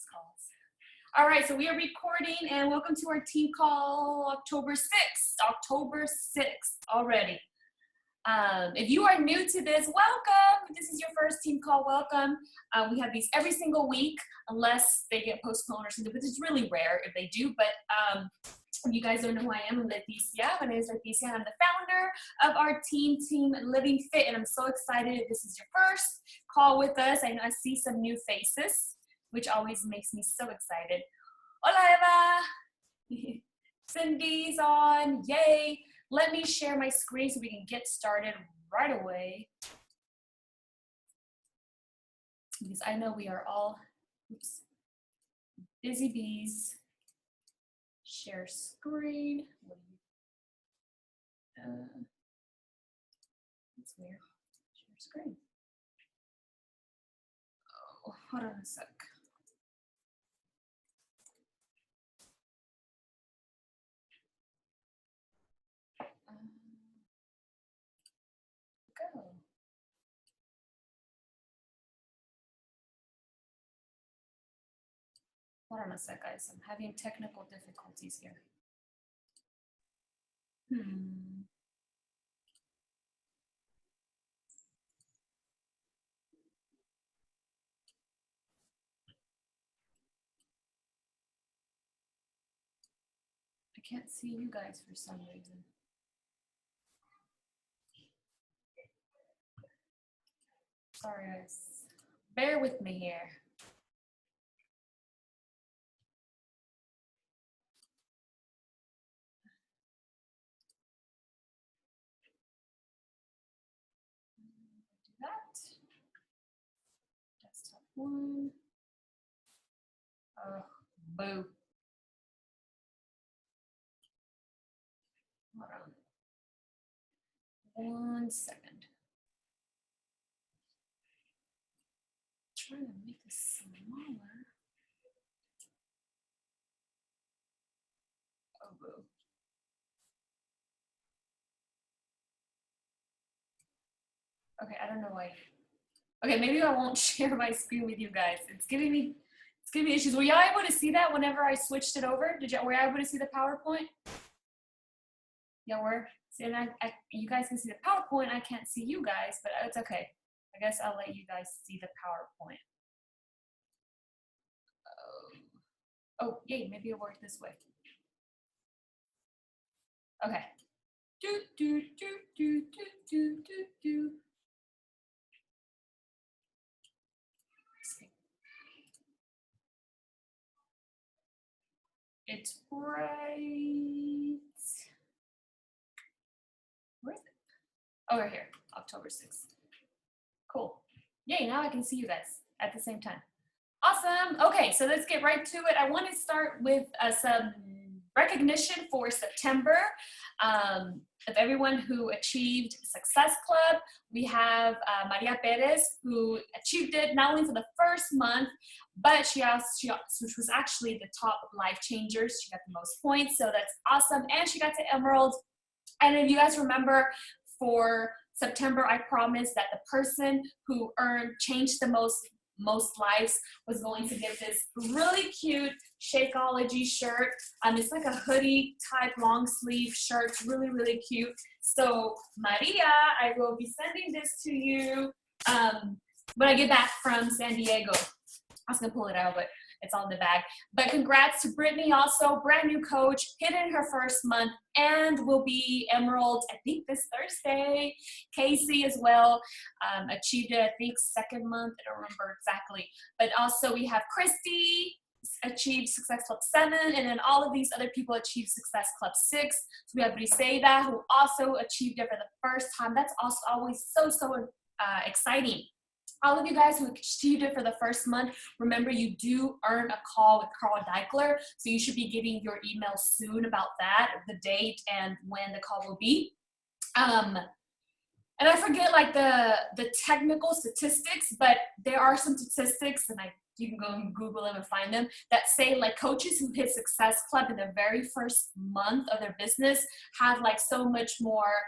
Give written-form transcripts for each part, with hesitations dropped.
these calls. All right, so we are recording, and welcome to our team call October 6th. October 6th already. If you are new to this, welcome. If this is your first team call, welcome. We have these every single week, unless they get postponed or something, which is really rare if they do. But if you guys don't know who I am, I'm Leticia. My name is Leticia. I'm the founder of our team Living Fit, and I'm so excited if this is your first call with us. I know I see some new faces, which always makes me so excited. Hola, Eva. Cindy's on. Yay. Let me share my screen so we can get started right away. Because I know we are all busy bees. Share screen. That's weird. Share screen. Oh, hold on a sec. Go. Hold on a sec, guys. I'm having technical difficulties here. I can't see you guys for some reason. Sorry, guys. Bear with me here. Do that. Desktop 1. Oh, boo. Hold on. 1 second. I'm trying to make this smaller. Oh, boo. Okay, I don't know why. Okay, maybe I won't share my screen with you guys. It's giving me issues. Were y'all able to see that whenever I switched it over? Were y'all able to see the PowerPoint? Y'all were? See, and you guys can see the PowerPoint. I can't see you guys, but it's okay. I guess I'll let you guys see the PowerPoint. Oh, yay, maybe it'll work this way. Okay. It's right. Where is it? Oh, right here, October 6th. Cool. Yay, now I can see you guys at the same time. Awesome. Okay, so let's get right to it. I want to start with some recognition for September of everyone who achieved Success Club. We have Maria Perez, who achieved it not only for the first month, but she was actually the top life changers. She got the most points, so that's awesome. And she got to Emerald. And if you guys remember, for September, I promised that the person who changed the most lives was going to get this really cute Shakeology shirt. It's like a hoodie type long sleeve shirt. It's really, really cute. So Maria, I will be sending this to you when I get back from San Diego. I was gonna pull it out, but it's all in the bag. But congrats to Brittany, also brand new coach, hit in her first month, and will be Emerald, I think this Thursday. Casey as well, achieved it, I think second month, I don't remember exactly. But also we have Christy, achieved Success Club 7, and then all of these other people achieved Success Club 6. So we have Briseida, who also achieved it for the first time. That's also always so exciting. All of you guys who achieved it for the first month, remember you do earn a call with Carl Deichler, so you should be getting your email soon about that, the date and when the call will be. And I forget like the technical statistics, but there are some statistics, and you can go and Google them and find them, that say like coaches who hit Success Club in their very first month of their business have like so much more,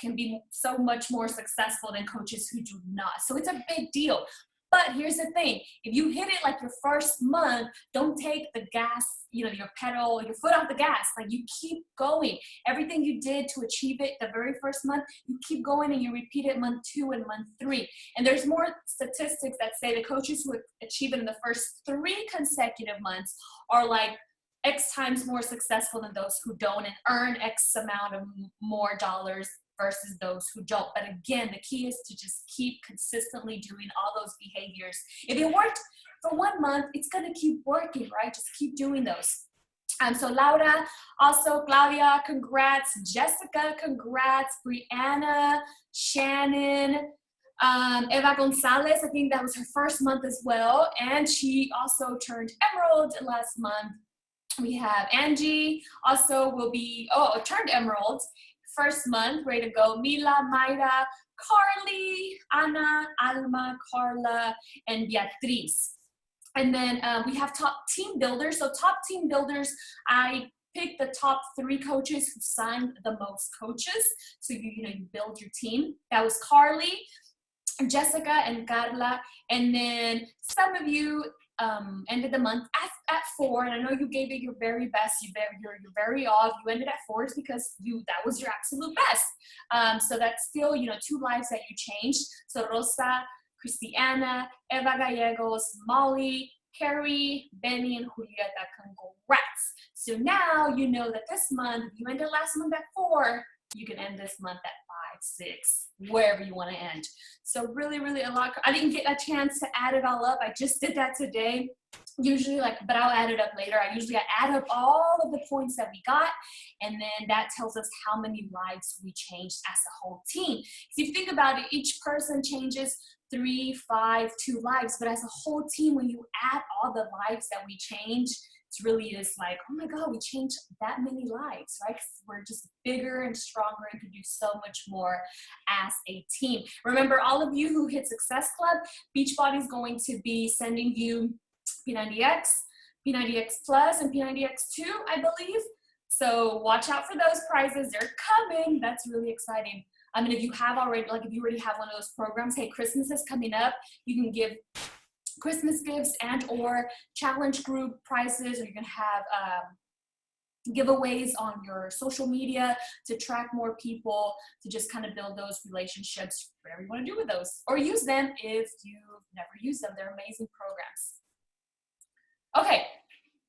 can be so much more successful than coaches who do not. So it's a big deal. But here's the thing, if you hit it like your first month, don't take the gas, your pedal, your foot off the gas. Like, you keep going. Everything you did to achieve it the very first month, you keep going and you repeat it month 2 and month 3. And there's more statistics that say the coaches who achieve it in the first 3 consecutive months are like X times more successful than those who don't and earn X amount of more dollars versus those who don't. But again, the key is to just keep consistently doing all those behaviors. If it worked for 1 month, it's gonna keep working, right? Just keep doing those. So Laura, also Claudia, congrats. Jessica, congrats. Brianna, Shannon, Eva Gonzalez, I think that was her first month as well. And she also turned Emerald last month. We have Angie, also will be, turned Emerald. First month, way to go. Mila, Mayra, Carly, Ana, Alma, Carla, and Beatriz. And then we have top team builders. So top team builders, I picked the top 3 coaches who signed the most coaches. So you build your team. That was Carly, Jessica, and Carla. And then some of you ended the month at 4, and I know you gave it your very best. You're very off. You ended at 4 because that was your absolute best. So that's still 2 lives that you changed. So Rosa, Christiana, Eva Gallegos, Molly, Carrie, Benny, and Julieta. Congrats. So now you know that this month, if you ended last month at 4, you can end this month at 5, 6, wherever you want to end. So really, really a lot. I didn't get a chance to add it all up. I just did that today. Usually but I'll add it up later. I add up all of the points that we got, and then that tells us how many lives we changed as a whole team. If you think about it, each person changes 3, 5, 2 lives, but as a whole team, when you add all the lives that we change, it really is like, oh my God, we changed that many lives, right? 'Cause we're just bigger and stronger and can do so much more as a team. Remember, all of you who hit Success Club, Beachbody's going to be sending you P90X, P90X Plus, and P90X2, I believe. So watch out for those prizes. They're coming. That's really exciting. I mean, if you already have one of those programs, hey, Christmas is coming up. You can give Christmas gifts and or challenge group prizes, or you can have giveaways on your social media to attract more people, to just kind of build those relationships, whatever you want to do with those, or use them if you've never used them. They're amazing programs. Okay,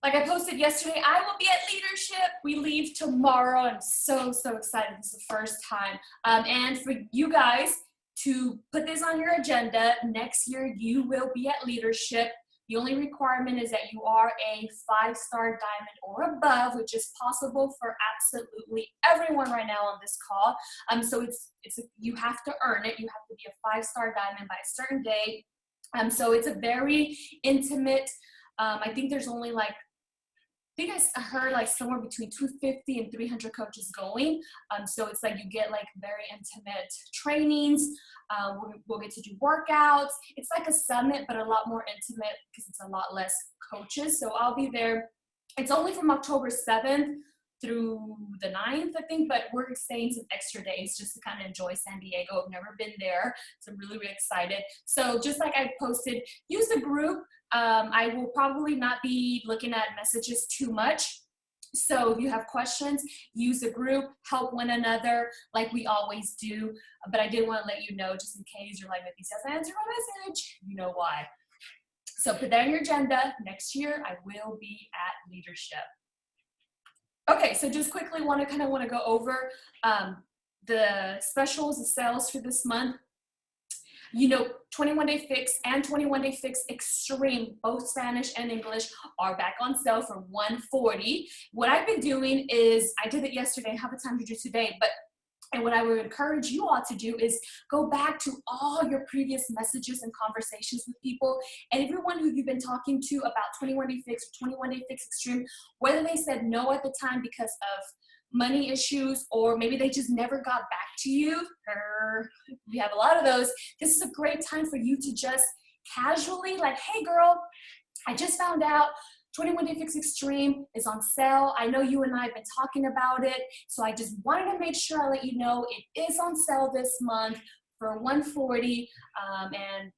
like I posted yesterday, I will be at Leadership. We leave tomorrow. I'm so excited. This is the first time. And for you guys to put this on your agenda, next year you will be at Leadership. The only requirement is that you are a 5-star diamond or above, which is possible for absolutely everyone right now on this call. So you have to earn it. You have to be a 5-star diamond by a certain date. So it's a very intimate. I think there's only I heard somewhere between 250 and 300 coaches going. So it's you get very intimate trainings. We'll get to do workouts. It's like a summit, but a lot more intimate because it's a lot less coaches. So I'll be there. It's only from October 7th through the 9th, I think, but we're staying some extra days just to kind of enjoy San Diego. I've never been there, so I'm really, really excited. So just like I posted, use the group. I will probably not be looking at messages too much. So if you have questions, use the group, help one another like we always do. But I did want to let you know, just in case you're like, if he says answer my message, you know why. So put that on your agenda. Next year, I will be at Leadership. Okay, so just quickly want to go over the specials, the sales for this month. 21 Day Fix and 21 Day Fix Extreme, both Spanish and English, are back on sale for $140. What I've been doing is, I did it yesterday, I have the time to do today, and what I would encourage you all to do is go back to all your previous messages and conversations with people, and everyone who you've been talking to about 21 Day Fix or 21 Day Fix Extreme, whether they said no at the time because of money issues, or maybe they just never got back to you, we have a lot of those. This is a great time for you to just casually hey girl, I just found out 21 Day Fix Extreme is on sale. I know you and I have been talking about it, so I just wanted to make sure I let you know it is on sale this month for $140, and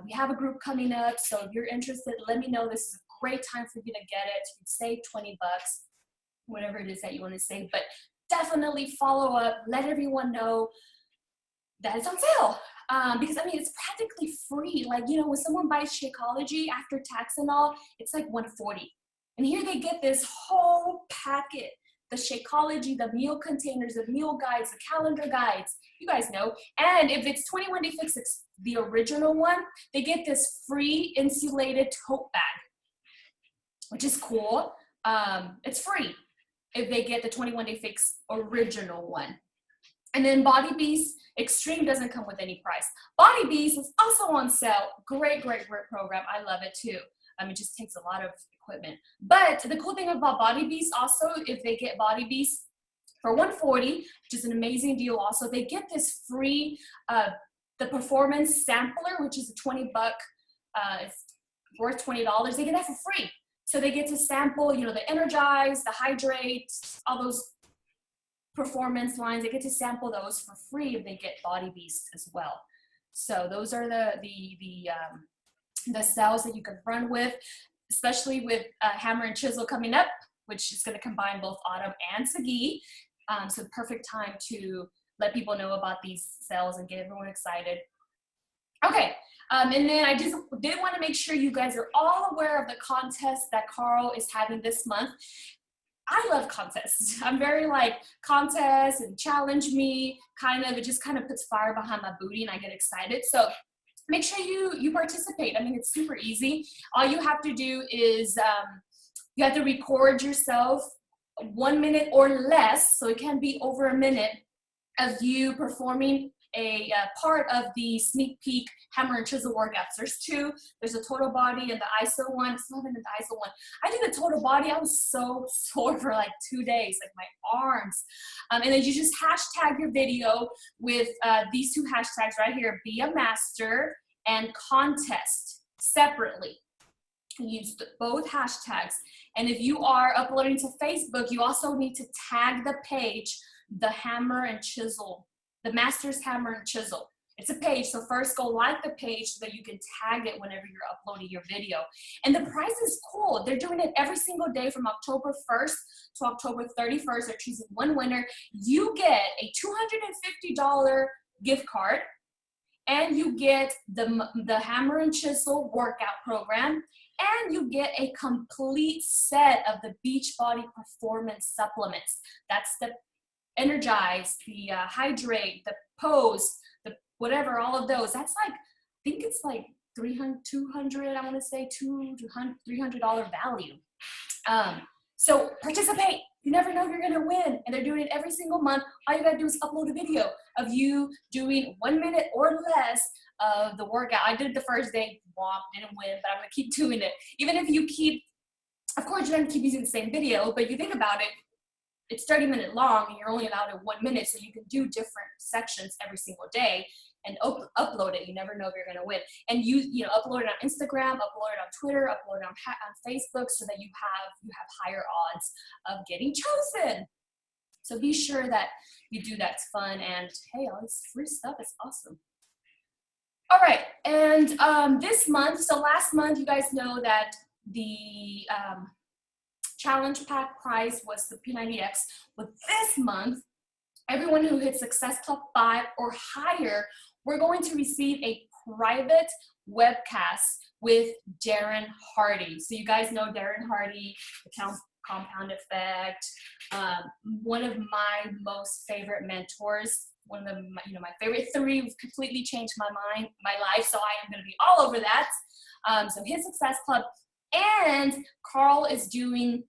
we have a group coming up. So if you're interested, let me know. This is a great time for you to get it. You can save 20 bucks, whatever it is that you want to save. But definitely follow up. Let everyone know that it's on sale. Because I mean, it's practically free. Like, when someone buys Shakeology after tax and all, it's like $140. And here they get this whole packet, the Shakeology, the meal containers, the meal guides, the calendar guides, you guys know. And if it's 21 Day Fix, it's the original one, they get this free insulated tote bag, which is cool. It's free if they get the 21 Day Fix original one. And then Body Beast Extreme doesn't come with any price. Body Beast is also on sale. Great, great, great program. I love it too. It just takes a lot of equipment. But the cool thing about Body Beast also, if they get Body Beast for $140, which is an amazing deal also, they get this free, the Performance Sampler, which is a 20 buck, it's worth $20. They get that for free. So they get to sample, the Energize, the Hydrate, all those performance lines. They get to sample those for free if they get Body Beast as well. So those are the sales that you can run with, especially with Hammer and Chisel coming up, which is going to combine both Autumn and Sagi. So perfect time to let people know about these sales and get everyone excited. Okay, and then I just did want to make sure you guys are all aware of the contest that Carl is having this month. I love contests. I'm very like contest and challenge me, it just kind of puts fire behind my booty and I get excited. So make sure you participate. I mean, it's super easy. All you have to do is you have to record yourself 1 minute or less, so it can be over a minute, of you performing a part of the sneak peek Hammer and Chisel workouts. There's two. There's a total body and the ISO one. I still haven't done the ISO one. I did the total body. I was so sore for like 2 days, like my arms. And then you just hashtag your video with these two hashtags right here, Be a Master and Contest, separately. Use both hashtags. And if you are uploading to Facebook, you also need to tag the page, the Hammer and Chisel, the Masters Hammer and Chisel. It's a page, so first go like the page so that you can tag it whenever you're uploading your video. And the prize is cool. They're doing it every single day from October 1st to October 31st. They're choosing one winner. You get a $250 gift card, and you get the Hammer and Chisel workout program, and you get a complete set of the Beachbody Performance supplements. That's the Energize, the Hydrate, the Pose, the whatever, all of those. That's like, I think it's like $200, I want to say $300 value. So participate. You never know if you're going to win. And they're doing it every single month. All you got to do is upload a video of you doing 1 minute or less of the workout. I did it the first day, didn't win, but I'm going to keep doing it. Even if you keep, of course, you're going to keep using the same video, but if you think about it, it's 30 minutes long and you're only allowed in 1 minute, so you can do different sections every single day and upload it. You never know if you're going to win. And you upload it on Instagram, upload it on Twitter, upload it on Facebook, so that you have higher odds of getting chosen. So be sure that you do that. It's fun, and hey, all this free stuff is awesome. All right, and this month, so last month, you guys know that the challenge pack prize was the P90X. But this month, everyone who hits Success Club 5 or higher, we're going to receive a private webcast with Darren Hardy. So you guys know Darren Hardy, the Compound Effect, one of my most favorite mentors, one of my favorite 3, who've completely changed my life. So I am going to be all over that. So his Success Club. And Carl is doing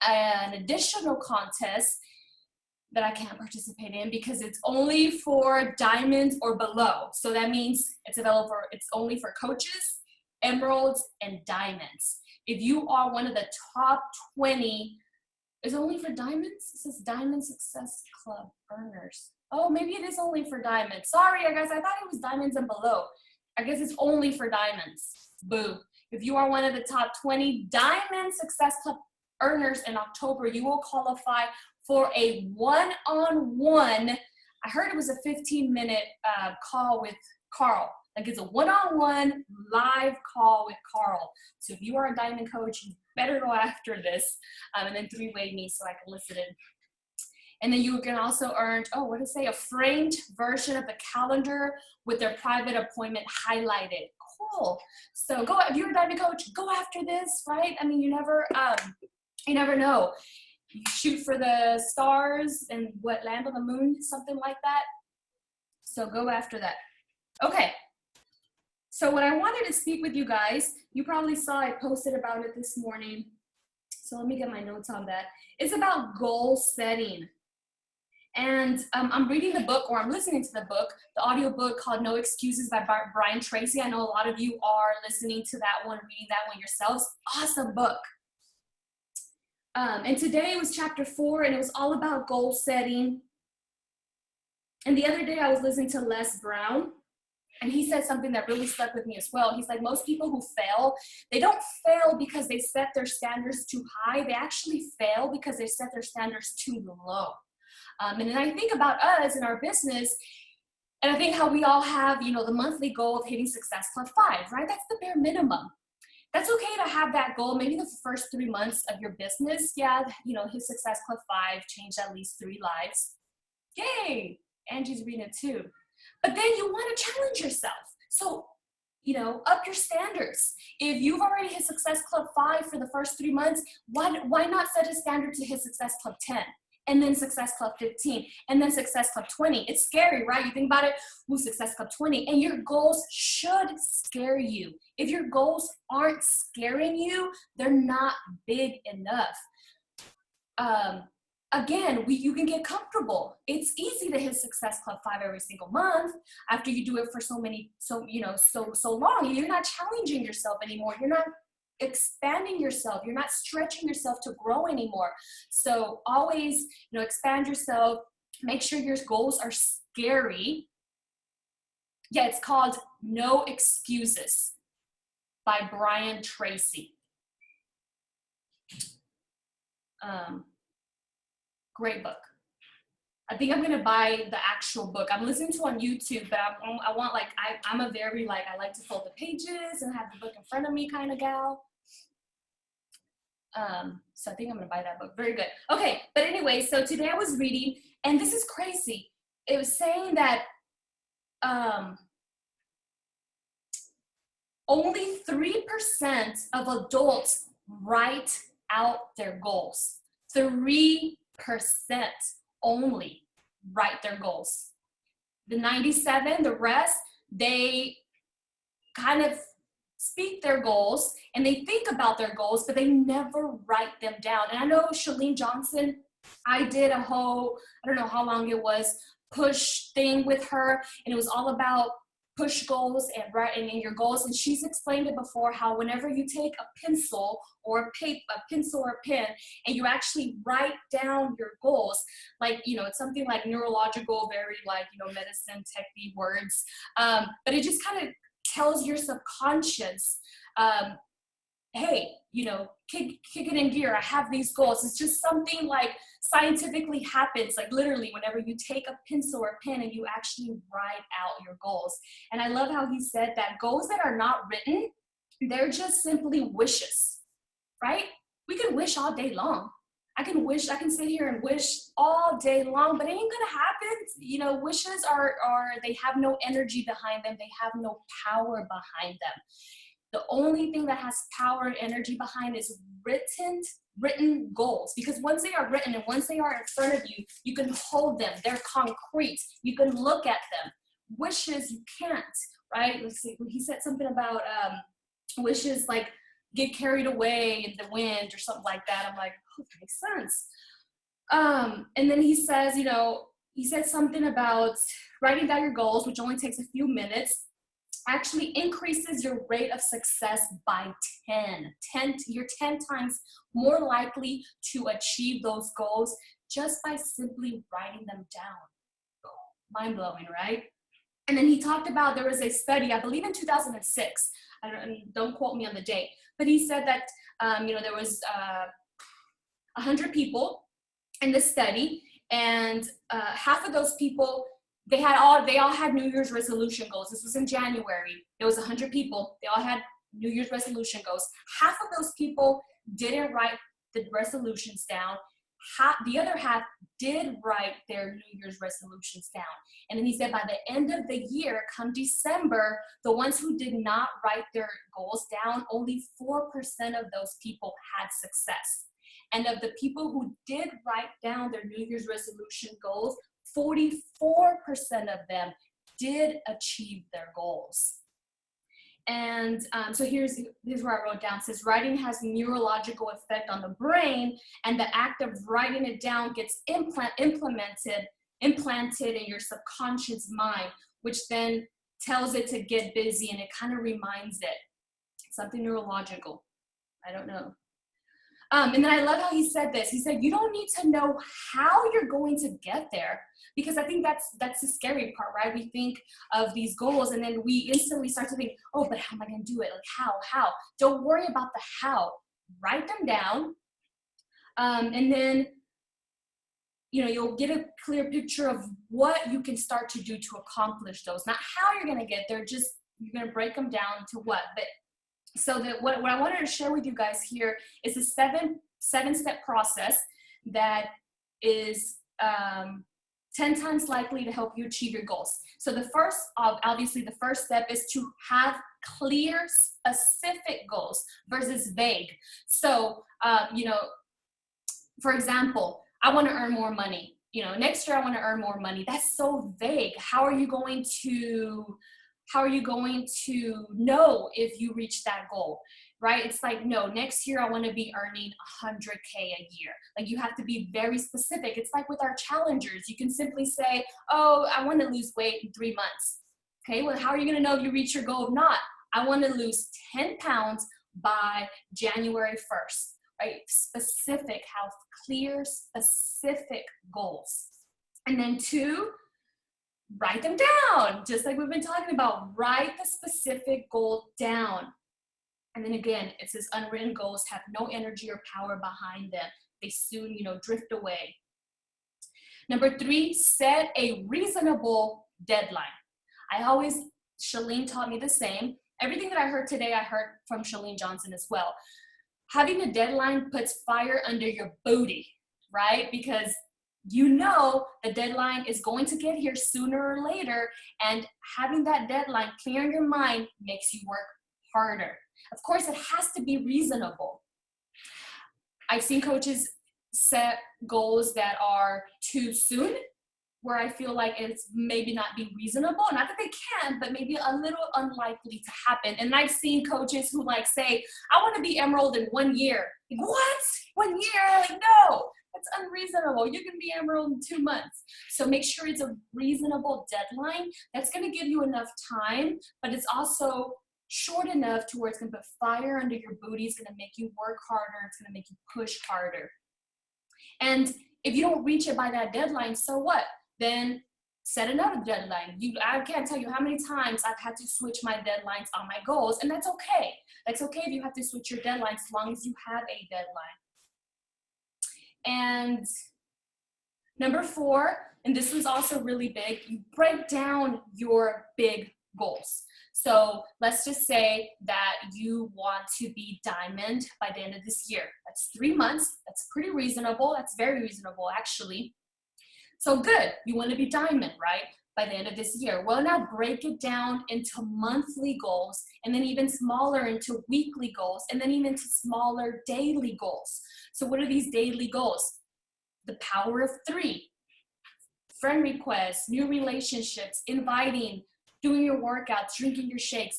an additional contest that I can't participate in because it's only for diamonds or below. So that means it's only for coaches, emeralds, and diamonds. If you are one of the top 20, is it only for diamonds? It says Diamond Success Club earners. Oh, maybe it is only for diamonds. Sorry, I guess I thought it was diamonds and below. I guess it's only for diamonds. Boo. If you are one of the top 20 Diamond Success Club earners in October, you will qualify for a one-on-one, I heard it was a 15-minute call with Carl. Like it's a one-on-one live call with Carl. So if you are a diamond coach, you better go after this. And then three-way me so I can listen in. And then you can also earn, what does it say? A framed version of the calendar with their private appointment highlighted. Cool. So if you're a diamond coach, go after this, right? I mean, you never know. You shoot for the stars and land on the moon, something like that. So go after that. Okay. So what I wanted to speak with you guys, you probably saw I posted about it this morning. So let me get my notes on that. It's about goal setting. And I'm reading the book, or I'm listening to the book, the audio book called No Excuses by Brian Tracy. I know a lot of you are listening to that one, reading that one yourselves. Awesome book. And today was chapter 4, and it was all about goal setting. And the other day I was listening to Les Brown, and he said something that really stuck with me as well. He's like, most people who fail, they don't fail because they set their standards too high. They actually fail because they set their standards too low. And then I think about us in our business, and I think how we all have, the monthly goal of hitting Success Club 5, right? That's the bare minimum. That's okay to have that goal. Maybe the first 3 months of your business, hit Success Club 5, change at least 3 lives. Yay! Angie's reading it too. But then you want to challenge yourself. So, up your standards. If you've already hit Success Club 5 for the first 3 months, why not set a standard to hit Success Club 10? And then Success Club 15, and then Success Club 20. It's scary, right? You think about it, Success Club 20, and your goals should scare you. If your goals aren't scaring you, they're not big enough. Again, you can get comfortable. It's easy to hit Success Club 5 every single month after you do it for so long. You're not challenging yourself anymore. You're not expanding yourself. You're not stretching yourself to grow anymore. So always, expand yourself. Make sure your goals are scary. Yeah, it's called No Excuses by Brian Tracy. Great book. I think I'm gonna buy the actual book. I'm listening to on YouTube, but I'm a very I like to fold the pages and have the book in front of me kind of gal. So I think I'm gonna buy that book. Very good. Okay, but anyway, so today I was reading, and this is crazy. It was saying that only 3% of adults write out their goals. 3% only write their goals. The 97, the rest, they kind of speak their goals and they think about their goals, but they never write them down. And I know Chalene Johnson, I did a whole, I don't know how long it was, push thing with her, and it was all about push goals and writing in your goals. And she's explained it before, how whenever you take a pencil or a pencil or a pen and you actually write down your goals, it's something like neurological, very medicine techy words, but it just kind of tells your subconscious, hey, kick it in gear. I have these goals. It's just something scientifically happens, literally whenever you take a pencil or a pen and you actually write out your goals. And I love how he said that goals that are not written, they're just simply wishes, right? We can wish all day long. I can sit here and wish all day long, but it ain't gonna happen. Wishes are they have no energy behind them. They have no power behind them. The only thing that has power and energy behind is written goals, because once they are written and once they are in front of you, you can hold them. They're concrete. You can look at them. Wishes, you can't, right? Let's see. He said something about wishes get carried away in the wind or something like that. I'm like, oh, that makes sense. And then he says, he said something about writing down your goals, which only takes a few minutes, actually increases your rate of success by 10. You're 10 times more likely to achieve those goals just by simply writing them down. Mind-blowing, right? And then he talked about, there was a study, I believe in 2006, don't quote me on the date, but he said that, there was 100 people in the study, and half of those people, they all had New Year's resolution goals. This was in January. There was 100 people. They all had New Year's resolution goals. Half of those people didn't write the resolutions down. The other half did write their New Year's resolutions down. And then he said by the end of the year, come December, the ones who did not write their goals down, only 4% of those people had success. And of the people who did write down their New Year's resolution goals, 44% of them did achieve their goals. And so here's where I wrote down. It says writing has neurological effect on the brain, and the act of writing it down gets implanted in your subconscious mind, which then tells it to get busy, and it kind of reminds it. Something neurological. I don't know. And then I love how he said this. He said, you don't need to know how you're going to get there, because I think that's the scary part, right? We think of these goals and then we instantly start to think, oh, but how am I going to do it? Like how? Don't worry about the how. Write them down. And then, you'll get a clear picture of what you can start to do to accomplish those. Not how you're going to get there, just you're going to break them down to what. But so what I wanted to share with you guys here is a seven-step process that is 10 times likely to help you achieve your goals. So obviously the first step is to have clear, specific goals versus vague. So, for example, I want to earn more money. Next year I want to earn more money. That's so vague. How are you going to know if you reach that goal, right? It's like, no, next year I want to be earning 100K a year. Like, you have to be very specific. It's like with our challengers. You can simply say, oh, I want to lose weight in 3 months. Okay, well, how are you going to know if you reach your goal or not? I want to lose 10 pounds by January 1st, right? Specific, have clear, specific goals. And then 2, write them down, just like we've been talking about. Write the specific goal down. And then again, it says unwritten goals have no energy or power behind them. They soon, drift away. Number 3, set a reasonable deadline. Shalene taught me the same. Everything that I heard today, I heard from Shalene Johnson as well. Having a deadline puts fire under your booty, right? Because the deadline is going to get here sooner or later, and having that deadline clear in your mind makes you work harder. Of course, it has to be reasonable. I've seen coaches set goals that are too soon, where I feel like it's maybe not being reasonable. Not that they can, but maybe a little unlikely to happen. And I've seen coaches who say, I want to be Emerald in 1 year. Like, what? 1 year? Like, no. That's unreasonable. You can be Emerald in 2 months. So make sure it's a reasonable deadline. That's going to give you enough time, but it's also short enough to where it's going to put fire under your booty. It's going to make you work harder. It's going to make you push harder. And if you don't reach it by that deadline, so what? Then set another deadline. I can't tell you how many times I've had to switch my deadlines on my goals, and that's okay. That's okay if you have to switch your deadlines as long as you have a deadline. And number 4, and this was also really big, you break down your big goals. So let's just say that you want to be diamond by the end of this year. That's 3 months. That's pretty reasonable. That's very reasonable, actually. So good. You want to be diamond, right? By the end of this year. Well, now break it down into monthly goals, and then even smaller into weekly goals, and then even to smaller daily goals. So what are these daily goals? The power of 3, friend requests, new relationships, inviting, doing your workouts, drinking your shakes.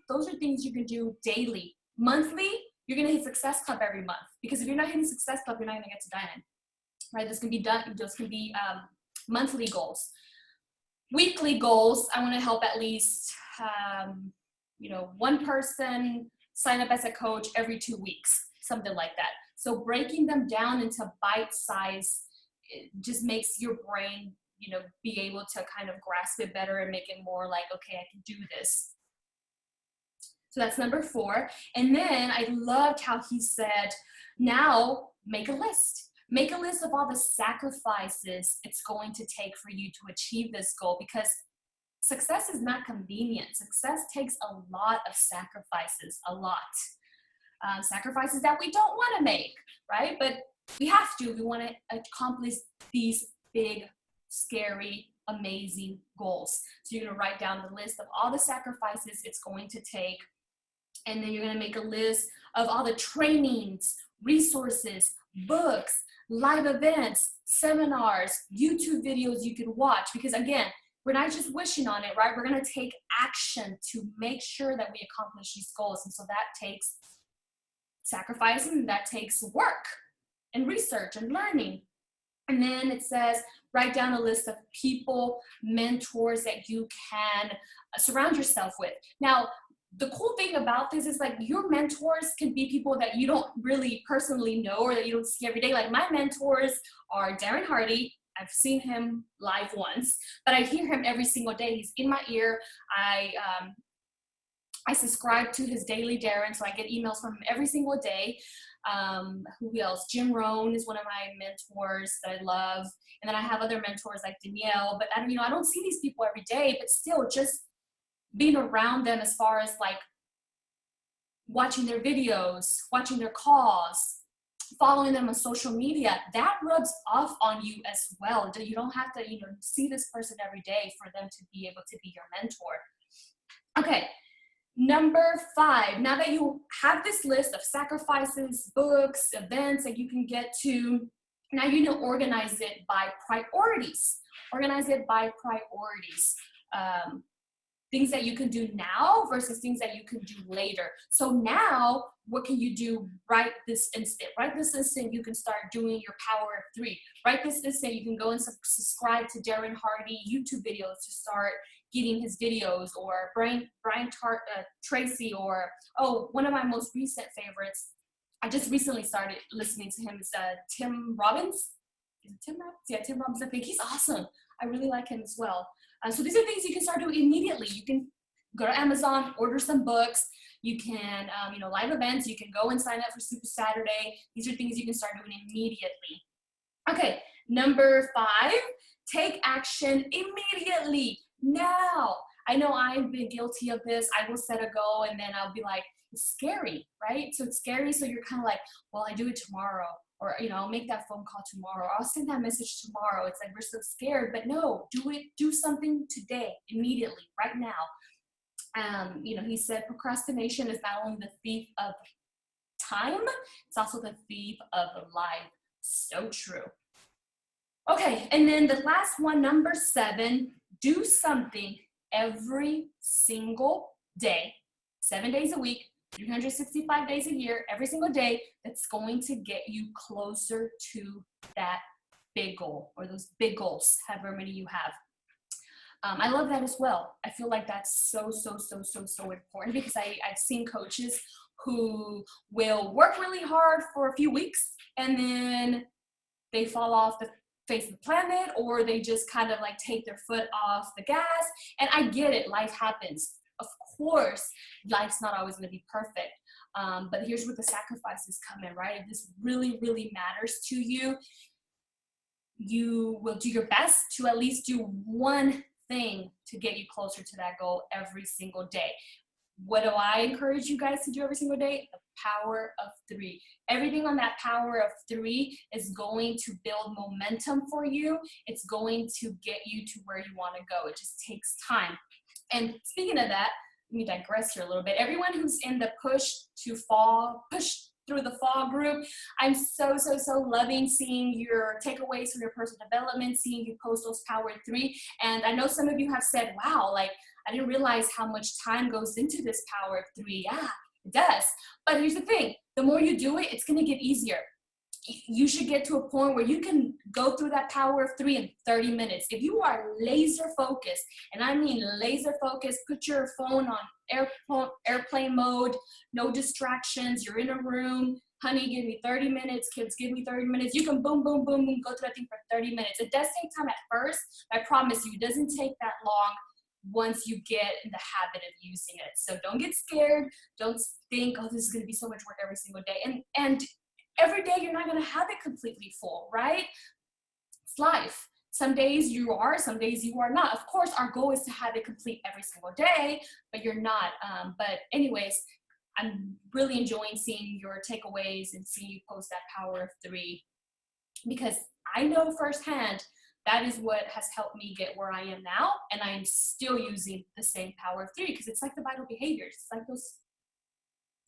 Those are things you can do daily. Monthly, you're going to hit Success Club every month, because if you're not hitting Success Club, you're not going to get to diamond, right? Those can be monthly goals. Weekly goals, I want to help at least, 1 person sign up as a coach every 2 weeks, something like that. So breaking them down into bite size, it just makes your brain, be able to kind of grasp it better and make it more like, okay, I can do this. So that's number 4. And then I loved how he said, now make a list. Make a list of all the sacrifices it's going to take for you to achieve this goal, because success is not convenient. Success takes a lot of sacrifices, a lot. Sacrifices that we don't want to make, right? But we have to. We want to accomplish these big, scary, amazing goals. So you're going to write down the list of all the sacrifices it's going to take. And then you're going to make a list of all the trainings, resources, books, live events, seminars, YouTube videos you can watch. Because again, we're not just wishing on it, right? We're going to take action to make sure that we accomplish these goals. And so that takes sacrifice, and that takes work and research and learning. And then it says, write down a list of people, mentors that you can surround yourself with. Now, the cool thing about this is like your mentors can be people that you don't really personally know or that you don't see every day. Like my mentors are Darren Hardy. I've seen him live once, but I hear him every single day. He's in my ear. I subscribe to his Daily Darren, so I get emails from him every single day. Who else? Jim Rohn is one of my mentors that I love. And then I have other mentors like Danielle, but I don't see these people every day, but still just being around them as far as like watching their videos, watching their calls, following them on social media, that rubs off on you as well. You don't have to, see this person every day for them to be able to be your mentor. Okay. Number 5, now that you have this list of sacrifices, books, events that you can get to, now you know organize it by priorities. Organize it by priorities. Things that you can do now versus things that you can do later. So now, what can you do right this instant? Right this instant, you can start doing your power of 3. Right this instant, you can go and subscribe to Darren Hardy YouTube videos to start getting his videos, or Brian Tracy, or one of my most recent favorites. I just recently started listening to him. Is Tim Robbins? Is it Tim Robbins? Yeah, Tim Robbins. I think he's awesome. I really like him as well. So these are things you can start doing immediately. You can go to Amazon, order some books. You can, live events. You can go and sign up for Super Saturday. These are things you can start doing immediately. Okay, number 5, take action immediately. Now, I know I've been guilty of this. I will set a goal and then I'll be like, it's scary, right? So it's scary. So you're kind of like, well, I do it tomorrow, or, I'll make that phone call tomorrow, or I'll send that message tomorrow. It's like, we're so scared, but no, do something today, immediately, right now. He said procrastination is not only the thief of time, it's also the thief of life. So true. Okay, and then the last one, number 7, do something every single day, 7 days a week, 365 days a year, every single day, that's going to get you closer to that big goal, or those big goals, however many you have. I love that as well. I feel like that's so important, because I've seen coaches who will work really hard for a few weeks and then they fall off the face of the planet, or they just kind of like take their foot off the gas. And I get it, life happens. Of course, life's not always going to be perfect. But here's where the sacrifices come in, right? If this really matters to you, you will do your best to at least do one thing to get you closer to that goal every single day. What do I encourage you guys to do every single day? The power of 3. Everything on that power of 3 is going to build momentum for you. It's going to get you to where you want to go. It just takes time. And speaking of that, let me digress here a little bit. Everyone who's in the push through the fall group, I'm so loving seeing your takeaways from your personal development, seeing you post those power 3. And I know some of you have said, wow, like I didn't realize how much time goes into this power of 3. Yeah, it does. But here's the thing, the more you do it, it's going to get easier. You should get to a point where you can go through that power of 3 in 30 minutes. If you are laser focused, and I mean laser focused, put your phone on airplane mode, no distractions, you're in a room, honey, give me 30 minutes, kids, give me 30 minutes. You can boom, go through that thing for 30 minutes. It does take time at first. I promise you, it doesn't take that long once you get in the habit of using it. So don't get scared. Don't think, oh, this is going to be so much work every single day. And every day you're not going to have it completely full, right? It's life. Some days you are, some days you are not. Of course, our goal is to have it complete every single day, but you're not. But anyways, I'm really enjoying seeing your takeaways and seeing you post that power of 3, because I know firsthand that is what has helped me get where I am now. And I am still using the same power of 3 because it's like the vital behaviors. It's like those,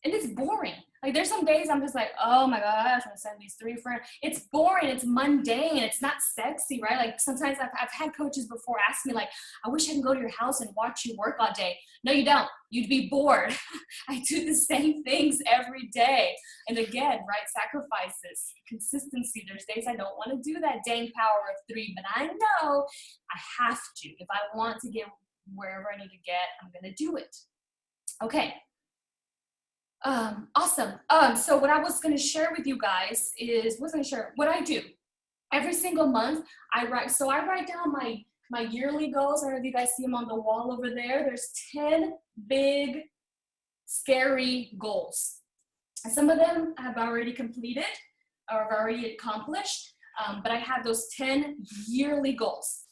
and it's boring. Like there's some days I'm just like, oh my gosh, I'm gonna send these 3 friends. It's boring, it's mundane, it's not sexy, right? Like sometimes I've had coaches before ask me like, I wish I could go to your house and watch you work all day. No, you don't. You'd be bored. I do the same things every day. And again, right, sacrifices, consistency. There's days I don't want to do that dang power of 3, but I know I have to. If I want to get wherever I need to get, I'm gonna do it. Okay. Awesome. So what I was going to share with you guys is, what I do every single month. I write down my yearly goals. I don't know if you guys see them on the wall over there. There's 10 big, scary goals. Some of them I have already completed or have already accomplished, but I have those 10 yearly goals.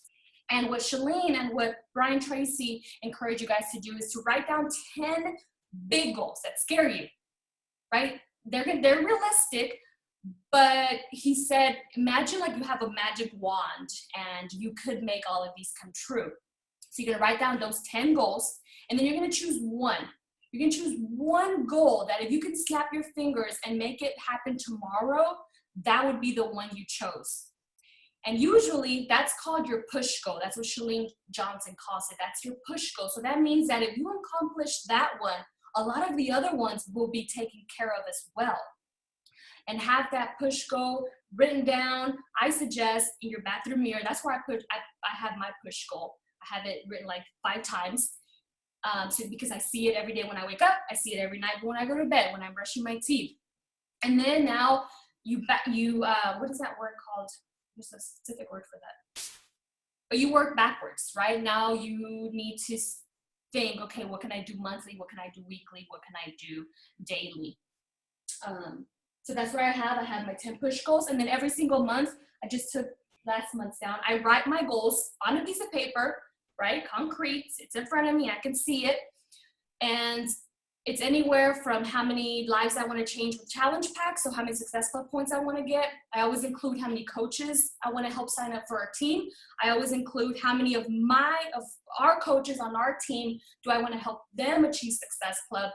And what Shalene and what Brian Tracy encourage you guys to do is to write down 10 big goals that scare you, right? They're realistic, but he said, imagine like you have a magic wand and you could make all of these come true. So you're gonna write down those 10 goals, and then you're gonna choose one. You're gonna choose one goal that if you could snap your fingers and make it happen tomorrow, that would be the one you chose. And usually that's called your push goal. That's what Shalene Johnson calls it. That's your push goal. So that means that if you accomplish that one, a lot of the other ones will be taken care of as well. And have that push goal written down. I suggest in your bathroom mirror. That's where I have my push goal. I have it written like 5 times. Because I see it every day when I wake up. I see it every night when I go to bed, when I'm brushing my teeth. And then now what is that word called? There's a specific word for that. But you work backwards, right? Now you need to think, okay, what can I do monthly? What can I do weekly? What can I do daily? So that's where I have my 10 push goals. And then every single month, I just took last month's down. I write my goals on a piece of paper, right? Concrete, it's in front of me, I can see it. And it's anywhere from how many lives I want to change with challenge packs, so how many success club points I want to get. I always include how many coaches I want to help sign up for our team. I always include how many of our coaches on our team do I want to help them achieve success club.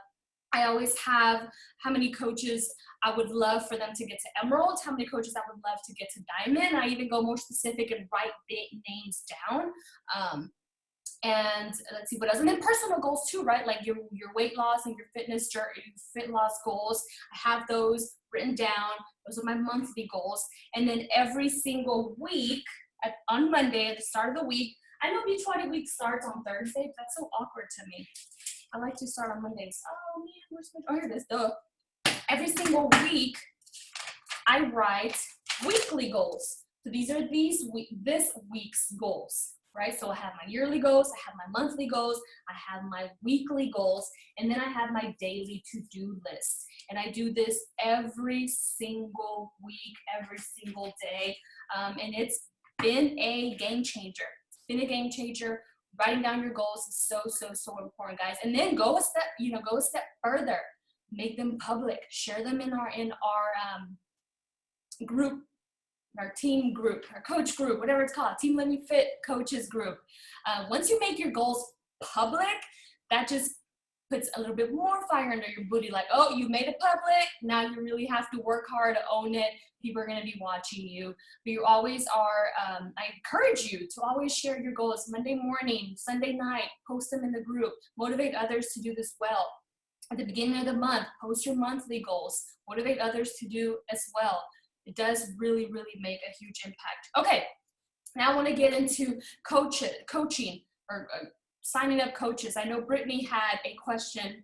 I always have how many coaches I would love for them to get to Emerald, how many coaches I would love to get to Diamond. I even go more specific and write big names down. And let's see what else. And then personal goals too, right? Like your weight loss and your fitness journey, fit loss goals. I have those written down. Those are my monthly goals. And then every single week on Monday at the start of the week, I know Beachbody Week starts on Thursday, but that's so awkward to me. I like to start on Mondays. Oh man, where's my, here it is, duh. Every single week, I write weekly goals. So these are this week's goals. Right? So I have my yearly goals, I have my monthly goals, I have my weekly goals, and then I have my daily to-do list. And I do this every single week, every single day. And it's been a game changer. It's been a game changer. Writing down your goals is so, so, so important, guys. And then go a step further. Make them public. Share them in our group, our team group, our coach group, whatever it's called, Team Let Me Fit Coaches group. Once you make your goals public, that just puts a little bit more fire under your booty. Like, oh, you made it public. Now you really have to work hard to own it. People are going to be watching you. But you always are, I encourage you to always share your goals Monday morning, Sunday night, post them in the group, motivate others to do this well. At the beginning of the month, post your monthly goals, motivate others to do as well. It does really, really make a huge impact. Okay, now I want to get into coaching or signing up coaches. I know Brittany had a question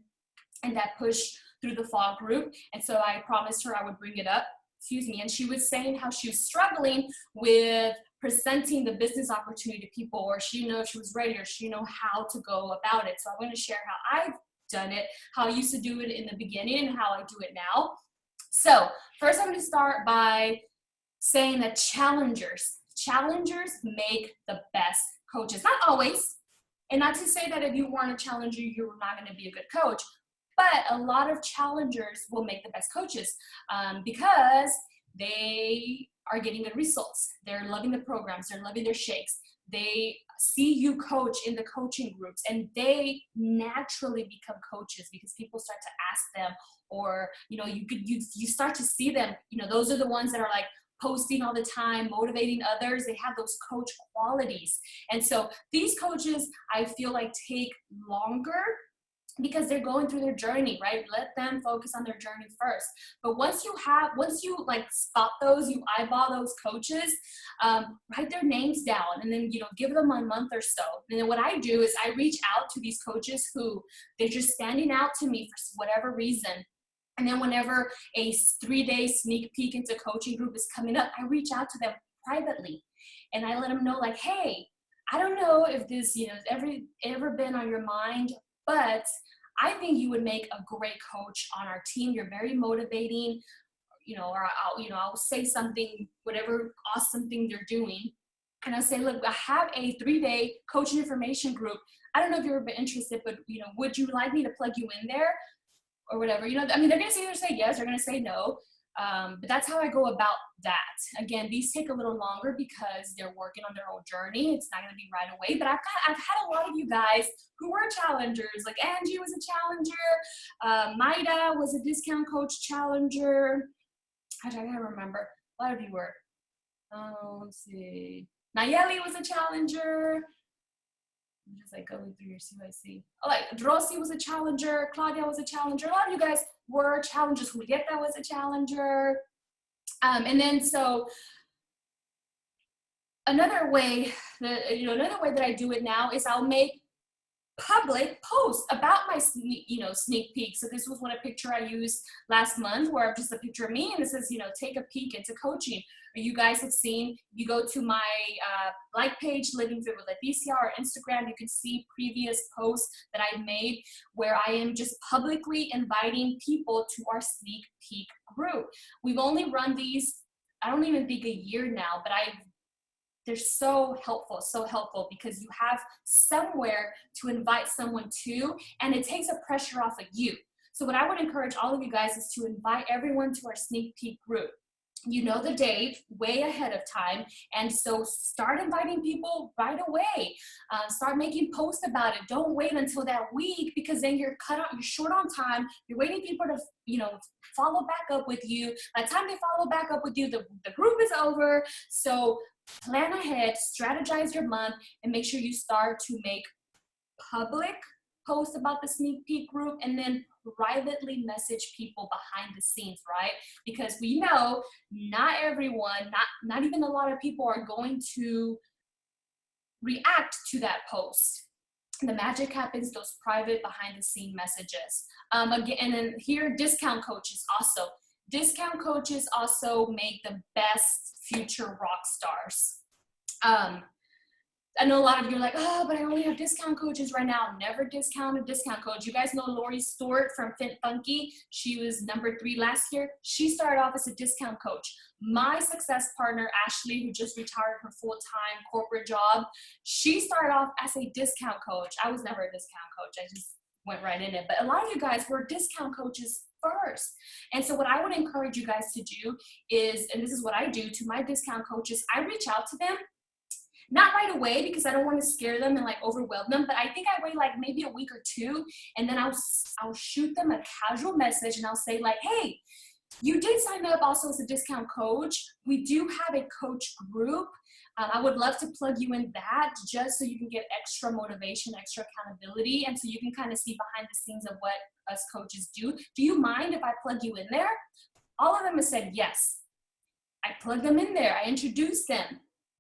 in that push through the fall group, and so I promised her I would bring it up. And she was saying how she was struggling with presenting the business opportunity to people, or she didn't know if she was ready, or she didn't know how to go about it. So I'm going to share how I've done it, how I used to do it in the beginning, and how I do it now. So first I'm going to start by saying that challengers make the best coaches. Not always, and not to say that if you weren't a challenger, you're not going to be a good coach, but a lot of challengers will make the best coaches because they are getting good results. They're loving the programs. They're loving their shakes. They see you coach in the coaching groups, and they naturally become coaches because people start to ask them, or you start to see them. Those are the ones that are like posting all the time, motivating others. They have those coach qualities, and so these coaches, I feel like, take longer because they're going through their journey, right? Let them focus on their journey first. But once you like spot those, you eyeball those coaches, write their names down, and then, give them a month or so. And then what I do is I reach out to these coaches who they're just standing out to me for whatever reason. And then whenever a 3-day sneak peek into coaching group is coming up, I reach out to them privately and I let them know, like, hey, I don't know if this, has ever been on your mind, but I think you would make a great coach on our team. You're very motivating, or I'll say something, whatever awesome thing they're doing. And I say, look, I have a 3-day coaching information group. I don't know if you've ever been interested, but, would you like me to plug you in there or whatever? They're going to either say yes, they're going to say no. But that's how I go about that. Again, these take a little longer because they're working on their own journey. It's not going to be right away, but I've had a lot of you guys who were challengers. Like Angie was a challenger. Maida was a discount coach challenger. I gotta remember. A lot of you were. Let's see. Nayeli was a challenger. I'm just like going through your CYC. Oh, like Rossi was a challenger. Claudia was a challenger. A lot of you guys were challengers. Julieta was a challenger. And then so another way that I do it now is I'll make public posts about my sneak peek. So this was a picture I used last month, where just a picture of me, and it says, take a peek into coaching. Or you guys have seen, you go to my like page, Living Fit with Leticia, or Instagram, you can see previous posts that I've made where I am just publicly inviting people to our sneak peek group. We've only run these, I don't even think, a year now, but they're so helpful because you have somewhere to invite someone to, and it takes the pressure off of you. So what I would encourage all of you guys is to invite everyone to our sneak peek group. You know the date way ahead of time, and so start inviting people right away. Start making posts about it. Don't wait until that week, because then you're short on time. You're waiting people to follow back up with you. By the time they follow back up with you, the group is over. So plan ahead, strategize your month, and make sure you start to make public posts about the sneak peek group, and then privately message people behind the scenes, right? Because we know not everyone, not even a lot of people are going to react to that post. The magic happens those private behind the scene messages. Again, and then here, discount coaches also make the best future rock stars. I know a lot of you are like, oh, but I only have discount coaches right now. Never discount a discount coach. You guys know Lori Stewart from Fit Funky. She was number 3 last year. She started off as a discount coach. My success partner, Ashley, who just retired her full-time corporate job, she started off as a discount coach. I was never a discount coach. I just went right in it. But a lot of you guys were discount coaches first. And so what I would encourage you guys to do is, and this is what I do to my discount coaches, I reach out to them. Not right away, because I don't want to scare them and like overwhelm them, but I think I wait like maybe a week or 2, and then I'll shoot them a casual message, and I'll say like, hey, you did sign up also as a discount coach. We do have a coach group. I would love to plug you in that, just so you can get extra motivation, extra accountability, and so you can kind of see behind the scenes of what us coaches do. Do you mind if I plug you in there? All of them have said yes. I plug them in there. I introduce them.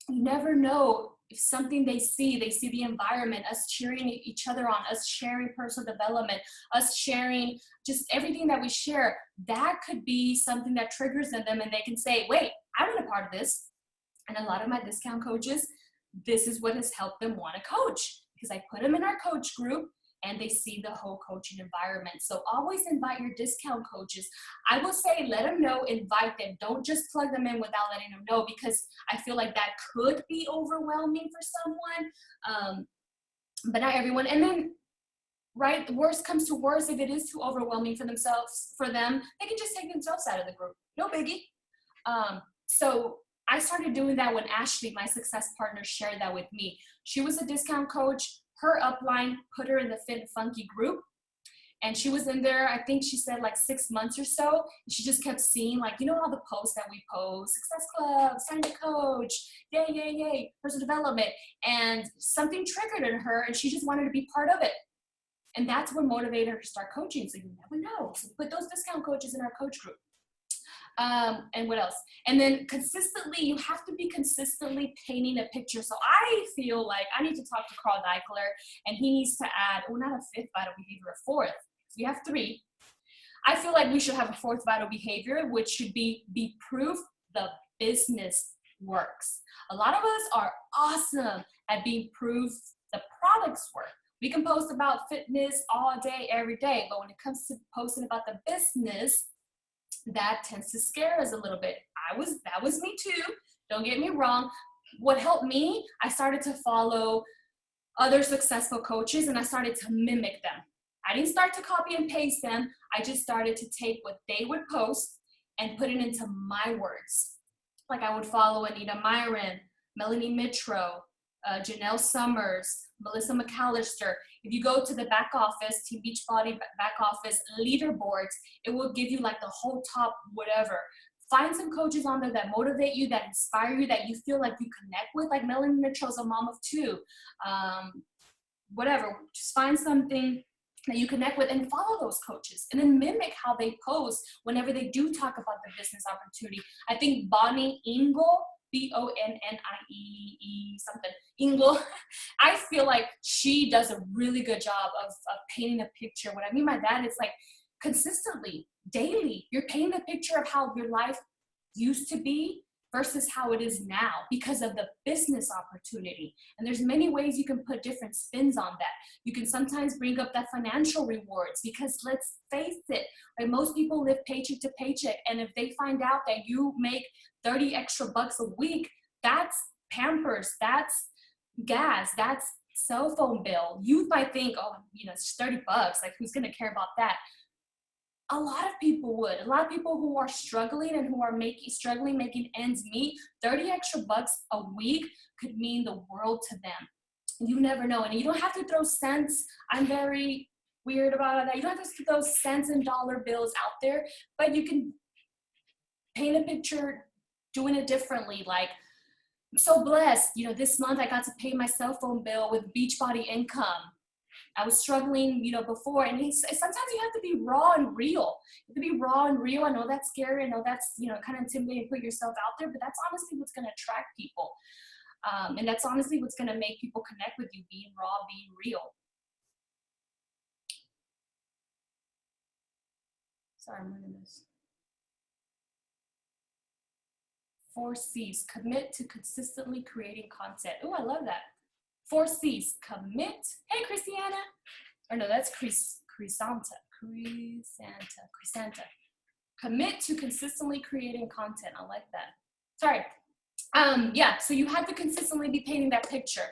You never know if something they see the environment, us cheering each other on, us sharing personal development, us sharing just everything that we share, that could be something that triggers in them, and they can say, wait, I want a part of this. And a lot of my discount coaches, this is what has helped them want to coach, because I put them in our coach group, and they see the whole coaching environment. So always invite your discount coaches. I will say, let them know, invite them. Don't just plug them in without letting them know, because I feel like that could be overwhelming for someone, but not everyone. And then, right, the worst comes to worst, if it is too overwhelming for them, they can just take themselves out of the group. No biggie. So I started doing that when Ashley, my success partner, shared that with me. She was a discount coach. Her upline put her in the Fit and Funky group. And she was in there, I think she said like 6 months or so. And she just kept seeing, like, you know, all the posts that we post, Success Club, sign to coach, yay, yay, yay, personal development. And something triggered in her, and she just wanted to be part of it. And that's what motivated her to start coaching. So you never know. So put those discount coaches in our coach group. And what else? And then consistently, you have to be consistently painting a picture. So I feel like I need to talk to Carl Deichler, and he needs to add, well, not a fifth vital behavior, a fourth. We have 3. I feel like we should have a 4th vital behavior, which should be proof the business works. A lot of us are awesome at being proof the products work. We can post about fitness all day, every day, but when it comes to posting about the business, that tends to scare us a little bit. That was me too. Don't get me wrong. What helped me, I started to follow other successful coaches, and I started to mimic them. I didn't start to copy and paste them. I just started to take what they would post and put it into my words. Like I would follow Anita Myron, Melanie Mitro, Janelle Summers, Melissa McAllister. If you go to the back office, Team Beachbody back office leaderboards, it will give you like the whole top whatever. Find some coaches on there that motivate you, that inspire you, that you feel like you connect with. Like Melanie Mitro's a mom of 2. Whatever, just find something that you connect with and follow those coaches, and then mimic how they post whenever they do talk about the business opportunity. I think Bonnie Engel, Bonnie something, Engel, I feel like she does a really good job of painting a picture. What I mean by that is like consistently, daily, you're painting a picture of how your life used to be versus how it is now because of the business opportunity. And there's many ways you can put different spins on that. You can sometimes bring up that financial rewards, because let's face it, like most people live paycheck to paycheck. And if they find out that you make 30 extra bucks a week, that's Pampers, that's gas, that's cell phone bill. You might think, oh, you know, it's 30 bucks. Like, who's going to care about that? A lot of people would. A lot of people who are struggling and who are struggling making ends meet, 30 extra bucks a week could mean the world to them. You never know. And you don't have to throw cents. I'm very weird about that. You don't have to throw cents and dollar bills out there, but you can paint a picture doing it differently. Like, I'm so blessed. You know, this month I got to pay my cell phone bill with Beachbody income. I was struggling, you know, before, and sometimes you have to be raw and real. You have to be raw and real. I know that's scary. I know that's, you know, kind of intimidating to put yourself out there, but that's honestly what's going to attract people. And that's honestly what's going to make people connect with you, being raw, being real. Sorry, I'm reading this. 4 C's, commit to consistently creating content. Oh, I love that. 4 C's, commit. Hey, Christiana. Or no, that's Crisanta. Commit to consistently creating content. I like that. Sorry. Yeah, so you have to consistently be painting that picture.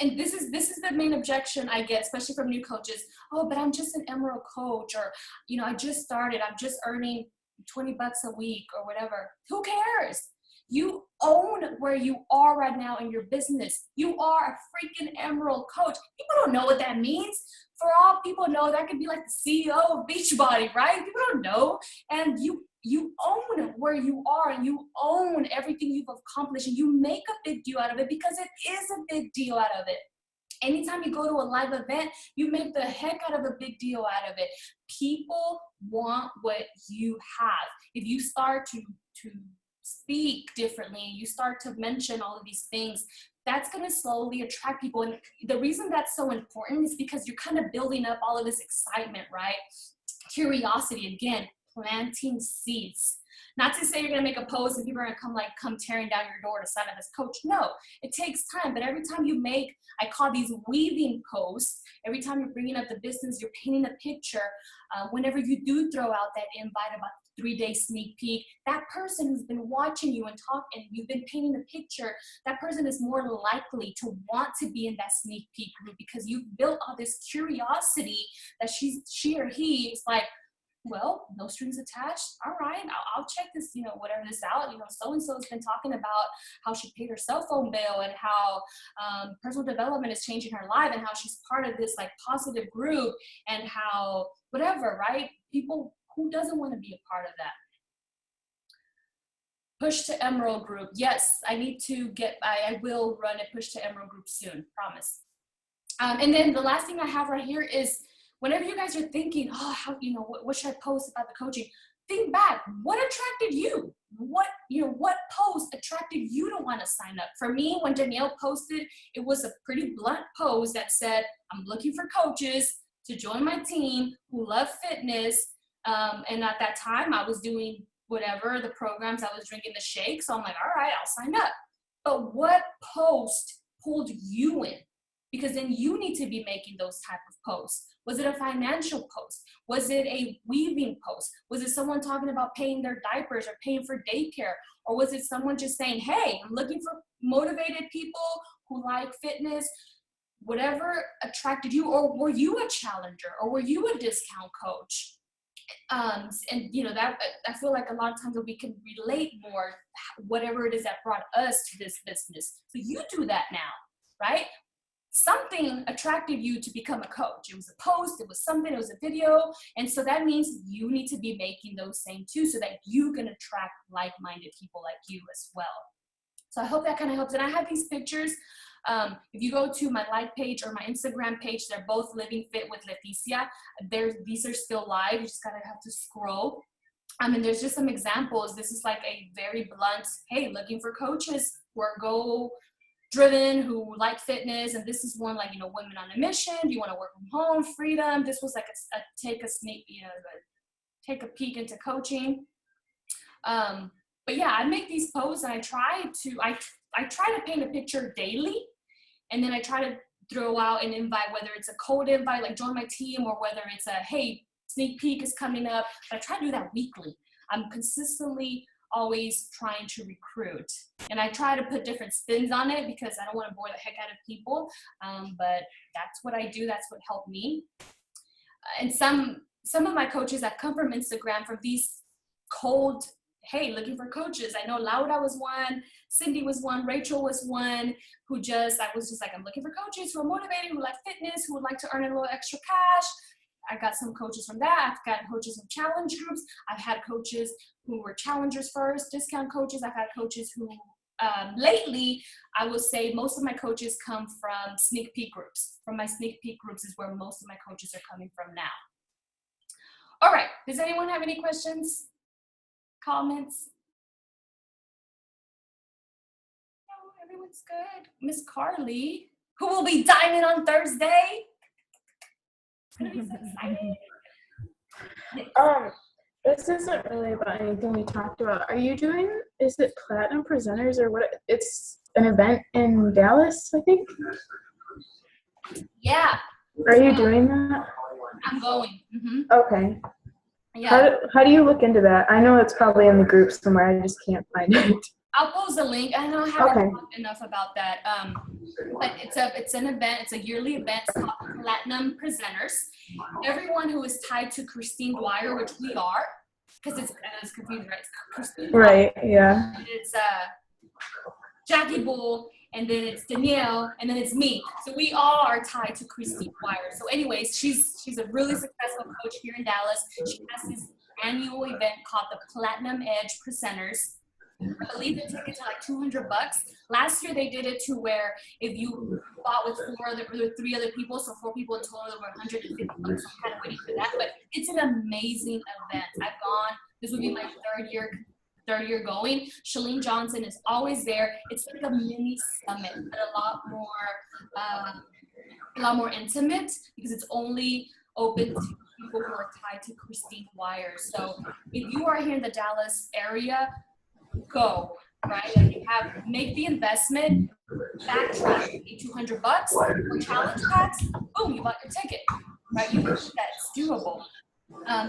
And this is the main objection I get, especially from new coaches. Oh, but I'm just an Emerald coach, or, you know, I just started. I'm just earning 20 bucks a week or whatever. Who cares? You own where you are right now in your business. You are a freaking Emerald coach. People don't know what that means. For all people know, that could be like the CEO of Beachbody, right? People don't know. And you own where you are, and you own everything you've accomplished, and you make a big deal out of it because it is a big deal out of it. Anytime you go to a live event, you make the heck out of a big deal out of it. People want what you have. If you start to speak differently, you start to mention all of these things, that's going to slowly attract people. And the reason that's so important is because you're kind of building up all of this excitement, right? Curiosity, again, planting seeds. Not to say you're gonna make a post and people are gonna come tearing down your door to sign up as coach. No, it takes time. But every time you make, I call these weaving posts, every time you're bringing up the business, you're painting a picture. Whenever you do throw out that invite about 3-day sneak peek, that person who's been watching you and talking, you've been painting a picture, that person is more likely to want to be in that sneak peek group because you've built all this curiosity that she or he is like, well, no strings attached. All right, I'll check this, whatever this out. So-and-so has been talking about how she paid her cell phone bill and how personal development is changing her life and how she's part of this like positive group and how whatever, right? People, who doesn't want to be a part of that? Push to Emerald group. Yes, I will run a Push to Emerald group soon, promise. And then the last thing I have right here is, whenever you guys are thinking, oh, what should I post about the coaching? Think back, what attracted you? What post attracted you to want to sign up? For me, when Danielle posted, it was a pretty blunt post that said, I'm looking for coaches to join my team who love fitness. And at that time, I was doing whatever, the programs, I was drinking the shake. So I'm like, all right, I'll sign up. But what post pulled you in? Because then you need to be making those type of posts. Was it a financial post? Was it a weaving post? Was it someone talking about paying their diapers or paying for daycare? Or was it someone just saying, hey, I'm looking for motivated people who like fitness? Whatever attracted you, or were you a challenger, or were you a discount coach? And that I feel like a lot of times we can relate more whatever it is that brought us to this business. So you do that now, right? Something attracted you to become a coach. It was a post, it was something, it was a video. And so that means you need to be making those same too, so that you can attract like-minded people like you as well. So I hope that kind of helps. And I have these pictures. If you go to my like page or my Instagram page, they're both Living Fit with Leticia. These are still live. You just gotta have to scroll. And there's just some examples. This is like a very blunt, hey, looking for coaches who are goal-driven, who like fitness. And this is one like, women on a mission. Do you want to work from home? Freedom. This was like take a peek into coaching. But yeah, I make these posts and I try to paint a picture daily, and then I try to throw out an invite, whether it's a cold invite, like join my team, or whether it's a, hey, sneak peek is coming up. But I try to do that weekly. I'm consistently always trying to recruit, and I try to put different spins on it because I don't want to bore the heck out of people. But that's what I do. That's what helped me. And some of my coaches that come from Instagram, from these cold, hey, looking for coaches. I know Laura was one, Cindy was one, Rachel was one, I was just like, I'm looking for coaches who are motivated, who like fitness, who would like to earn a little extra cash. I got some coaches from that. I've got coaches from challenge groups. I've had coaches who were challengers first, discount coaches. I've had coaches who, lately, I will say most of my coaches come from sneak peek groups. From my sneak peek groups is where most of my coaches are coming from now. All right, does anyone have any questions? Comments? No, everyone's good. Miss Carly, who will be dining on Thursday. It's gonna be so exciting. This isn't really about anything we talked about. Are you doing, is it Platinum Presenters or what? It's an event in Dallas, I think? Yeah. Are you doing that? I'm going. Mm-hmm. Okay. Yeah. How do you look into that? I know it's probably in the group somewhere. I just can't find it. I'll post a link. I know I haven't talked enough about that. But it's an event. It's a yearly event. It's called Platinum Presenters. Everyone who is tied to Christine Dwyer, which we are, because it's confusing, right? It's Christine Dwyer. Right. Yeah. And it's Jackie Bull, and then it's Danielle, and then it's me. So we all are tied to Christine Dwyer. So anyways, she's a really successful coach here in Dallas. She has this annual event called the Platinum Edge Presenters. I believe the tickets are like $200. Last year they did it to where if you bought with 3 other people, so 4 people in total, were $150. I'm kind of waiting for that, but it's an amazing event. I've gone. This would be my third year going. Shalene Johnson is always there. It's like a mini summit, but a lot more intimate because it's only open to people who are tied to Christine Wire. So if you are here in the Dallas area, go, right? And you have, make the investment, backtrack, pay $200 for challenge packs, boom, you bought your ticket, right? You can do that, it's doable.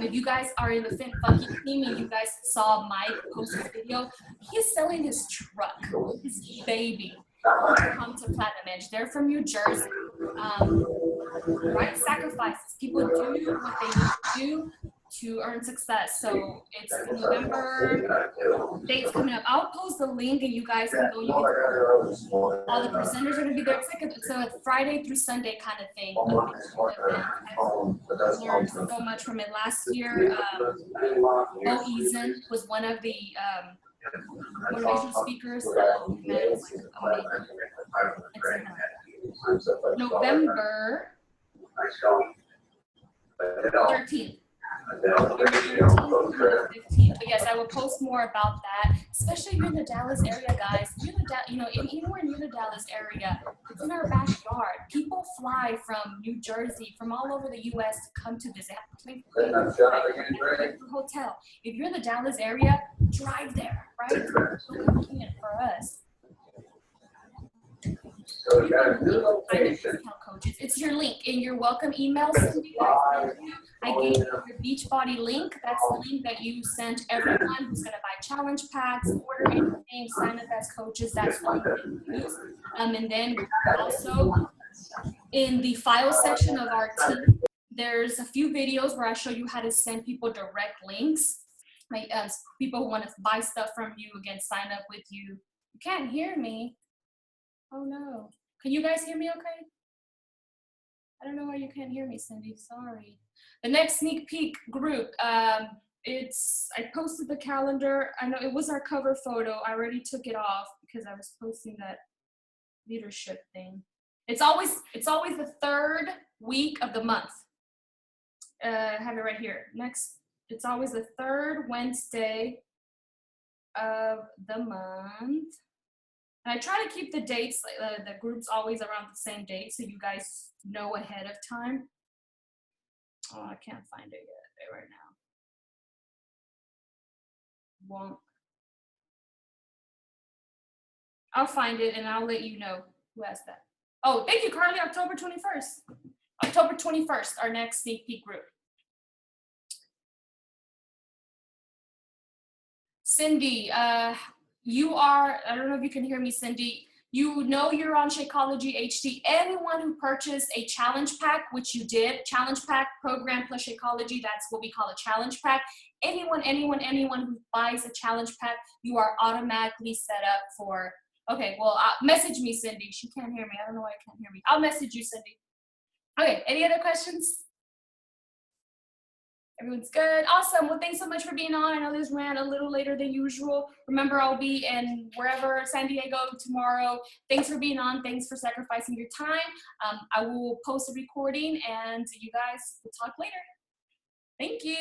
If you guys are in the Fin Funky team and you guys saw Mike post his video, he's selling his truck, his baby, to come to Platinum Edge. They're from New Jersey. Right? Sacrifices. People do what they need to do to earn success. So it's November, dates coming up. I'll post the link and you guys can go. You can, all the presenters are going to be there. It's like a Friday through Sunday kind of thing. I learned so much from it last year. Bo Eason was one of the motivational speakers. Man, it was like amazing. November 13th. November 13th, 15th. But yes, I will post more about that, especially if you're in the Dallas area, guys. If you're in the anywhere near the Dallas area, it's in our backyard. People fly from New Jersey, from all over the U.S. to come to visit. Hotel. If you're in the Dallas area, drive there, right? It's so convenient for us. Discount coaches. It's your link in your welcome email. Cindy, I gave you your Beachbody link. That's the link that you sent everyone who's going to buy challenge packs, order anything, sign up as coaches. That's the link that you use. And then also in the file section of our team, there's a few videos where I show you how to send people direct links. Like people who want to buy stuff from you, again, sign up with you. You can't hear me. Oh no. Can you guys hear me okay? I don't know why you can't hear me, Cindy. Sorry. The next sneak peek group, I posted the calendar. I know it was our cover photo. I already took it off because I was posting that leadership thing. It's always the third week of the month. I have it right here. Next, it's always the third Wednesday of the month. And I try to keep the dates, the groups always around the same date so you guys know ahead of time. Oh, I can't find it yet right now. Won't. I'll find it and I'll let you know who has that. Oh, thank you, Carly. October 21st. October 21st, our next sneak peek group. Cindy, you are, I don't know if you can hear me, Cindy. You know you're on Shakeology HD. Anyone who purchased a challenge pack, which you did, challenge pack program plus Shakeology, that's what we call a challenge pack. Anyone who buys a challenge pack, you are automatically set up for, okay, well, message me, Cindy. She can't hear me. I don't know why I can't hear me. I'll message you, Cindy. Okay, any other questions? Everyone's good. Awesome. Well, thanks so much for being on. I know this ran a little later than usual. Remember, I'll be in wherever, San Diego tomorrow. Thanks for being on. Thanks for sacrificing your time. I will post a recording and you guys will talk later. Thank you.